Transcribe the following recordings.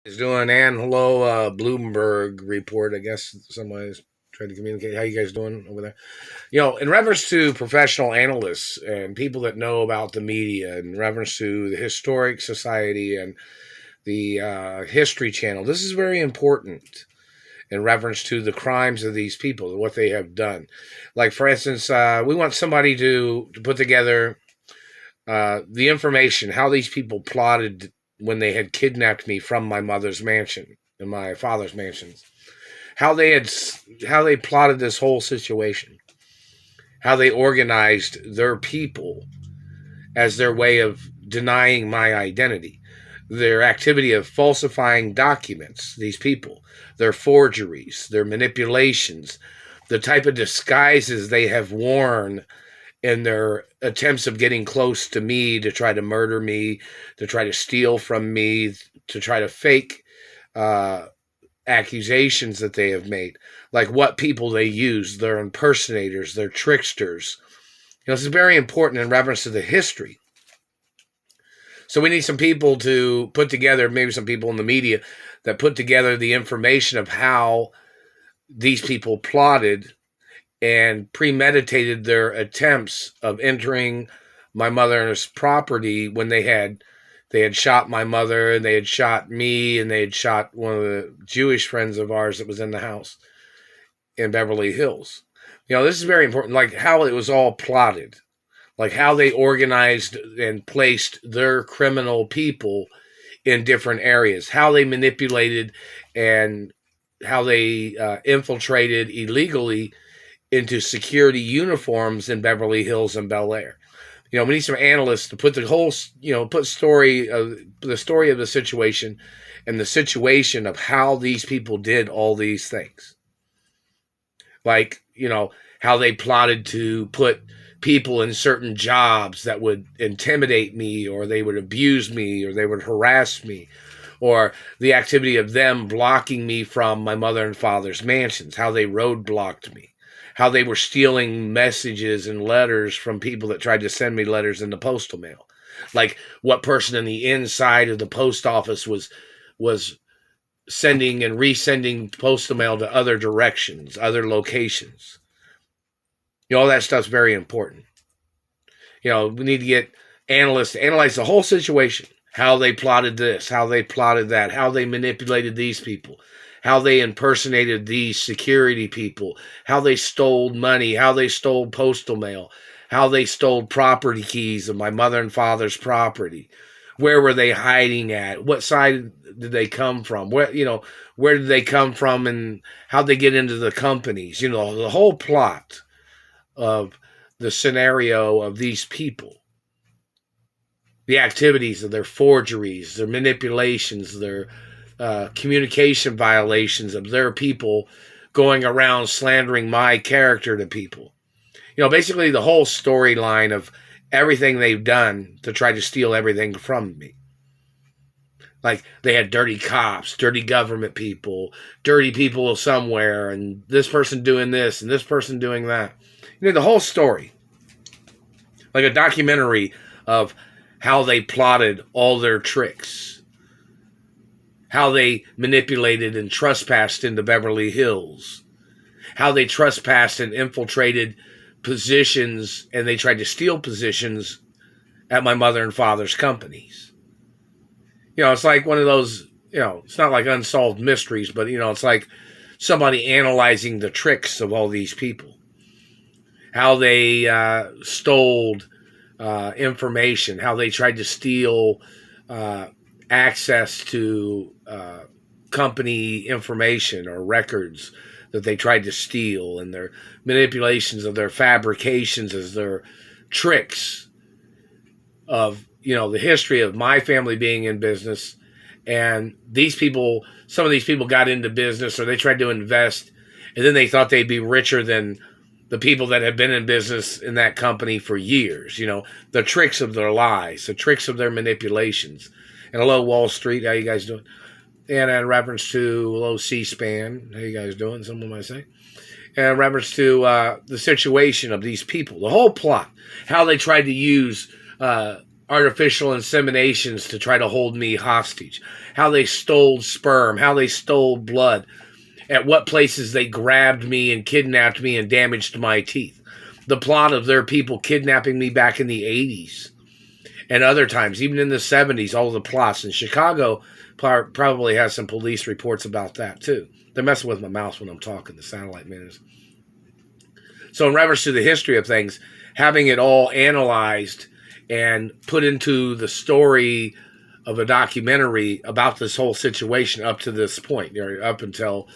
Is doing and hello Bloomberg report. I guess somebody's trying to communicate. How you guys doing over there? In reference to professional analysts and people that know about the media, in reference to the Historic Society and the History Channel, this is very important in reference to the crimes of these people, what they have done. Like, for instance, we want somebody to put together the information, how these people plotted when they had kidnapped me from my mother's mansion and my father's mansions, how they plotted this whole situation, how they organized their people as their way of denying my identity, their activity of falsifying documents, these people, their forgeries, their manipulations, the type of disguises they have worn in their attempts of getting close to me to try to murder me, to try to steal from me, to try to fake uh, accusations that they have made, like what people they use, their impersonators, their tricksters. This is very important in reference to the history. So we need some people to put together, maybe some people in the media that put together the information of how these people plotted and premeditated their attempts of entering my mother's property when they had shot my mother, and they had shot me, and they had shot one of the Jewish friends of ours that was in the house in Beverly Hills. This is very important, like how it was all plotted, like how they organized and placed their criminal people in different areas, how they manipulated and how they infiltrated illegally into security uniforms in Beverly Hills and Bel Air. We need some analysts to put the whole, put the story of the situation and the situation of how these people did all these things. Like, how they plotted to put people in certain jobs that would intimidate me, or they would abuse me, or they would harass me, or the activity of them blocking me from my mother and father's mansions, how they roadblocked me, how they were stealing messages and letters from people that tried to send me letters in the postal mail. Like what person in the inside of the post office was sending and resending postal mail to other directions, other locations. All that stuff's very important. We need to get analysts to analyze the whole situation, how they plotted this, how they plotted that, how they manipulated these people, how they impersonated these security people, how they stole money, how they stole postal mail, how they stole property keys of my mother and father's property. Where were they hiding at? What side did they come from? Where did they come from, and how'd they get into the companies? The whole plot of the scenario of these people, the activities of their forgeries, their manipulations, their communication violations of their people going around slandering my character to people. Basically the whole storyline of everything they've done to try to steal everything from me. Like they had dirty cops, dirty government people, dirty people somewhere, and this person doing this and this person doing that. The whole story. Like a documentary of how they plotted all their tricks, how they manipulated and trespassed into Beverly Hills, how they trespassed and infiltrated positions, and they tried to steal positions at my mother and father's companies. It's like one of those, it's not like unsolved mysteries, but, it's like somebody analyzing the tricks of all these people. How they stole information, how they tried to steal access to company information or records that they tried to steal, and their manipulations of their fabrications as their tricks of, the history of my family being in business. And these people, some of these people got into business, or they tried to invest, and then they thought they'd be richer than the people that have been in business in that company for years. The tricks of their lies, the tricks of their manipulations. And hello, Wall Street, how you guys doing? And in reference to hello, C-SPAN, how you guys doing? Someone might say. And in reference to the situation of these people, the whole plot, how they tried to use artificial inseminations to try to hold me hostage, how they stole sperm, how they stole blood, at what places they grabbed me and kidnapped me and damaged my teeth. The plot of their people kidnapping me back in the 80s and other times, even in the 70s, all the plots. In Chicago probably has some police reports about that too. They're messing with my mouth when I'm talking, the satellite minutes. So in reference to the history of things, having it all analyzed and put into the story of a documentary about this whole situation up to this point, up until,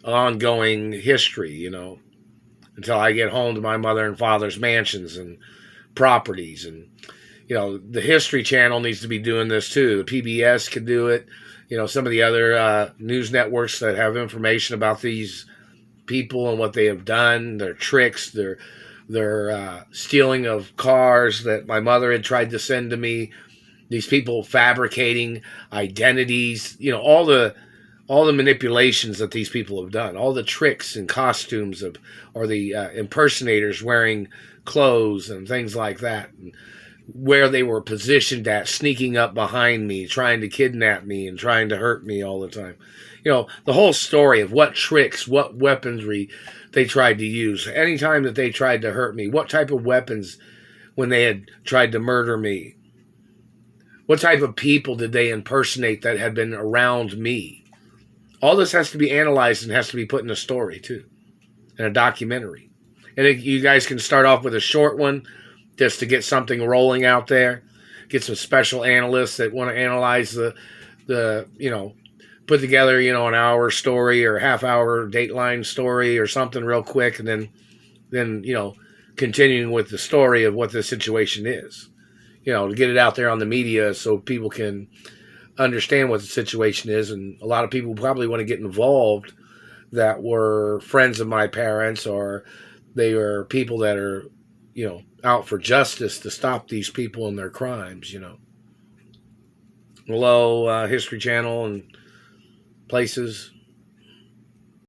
ongoing history, until I get home to my mother and father's mansions and properties. And, the History Channel needs to be doing this too. The PBS could do it. Some of the other news networks that have information about these people and what they have done, their tricks, their stealing of cars that my mother had tried to send to me, these people fabricating identities, all the manipulations that these people have done, all the tricks and costumes or the impersonators wearing clothes and things like that, and where they were positioned at, sneaking up behind me, trying to kidnap me and trying to hurt me all the time. The whole story of what tricks, what weaponry they tried to use. Anytime that they tried to hurt me, what type of weapons when they had tried to murder me. What type of people did they impersonate that had been around me? All this has to be analyzed and has to be put in a story, too, in a documentary. And you guys can start off with a short one just to get something rolling out there. Get some special analysts that want to analyze the put together, an hour story or half-hour Dateline story or something real quick, and then continuing with the story of what the situation is. To get it out there on the media so people can understand what the situation is. And a lot of people probably want to get involved that were friends of my parents, or they are people that are, out for justice to stop these people and their crimes, Hello, History Channel and places.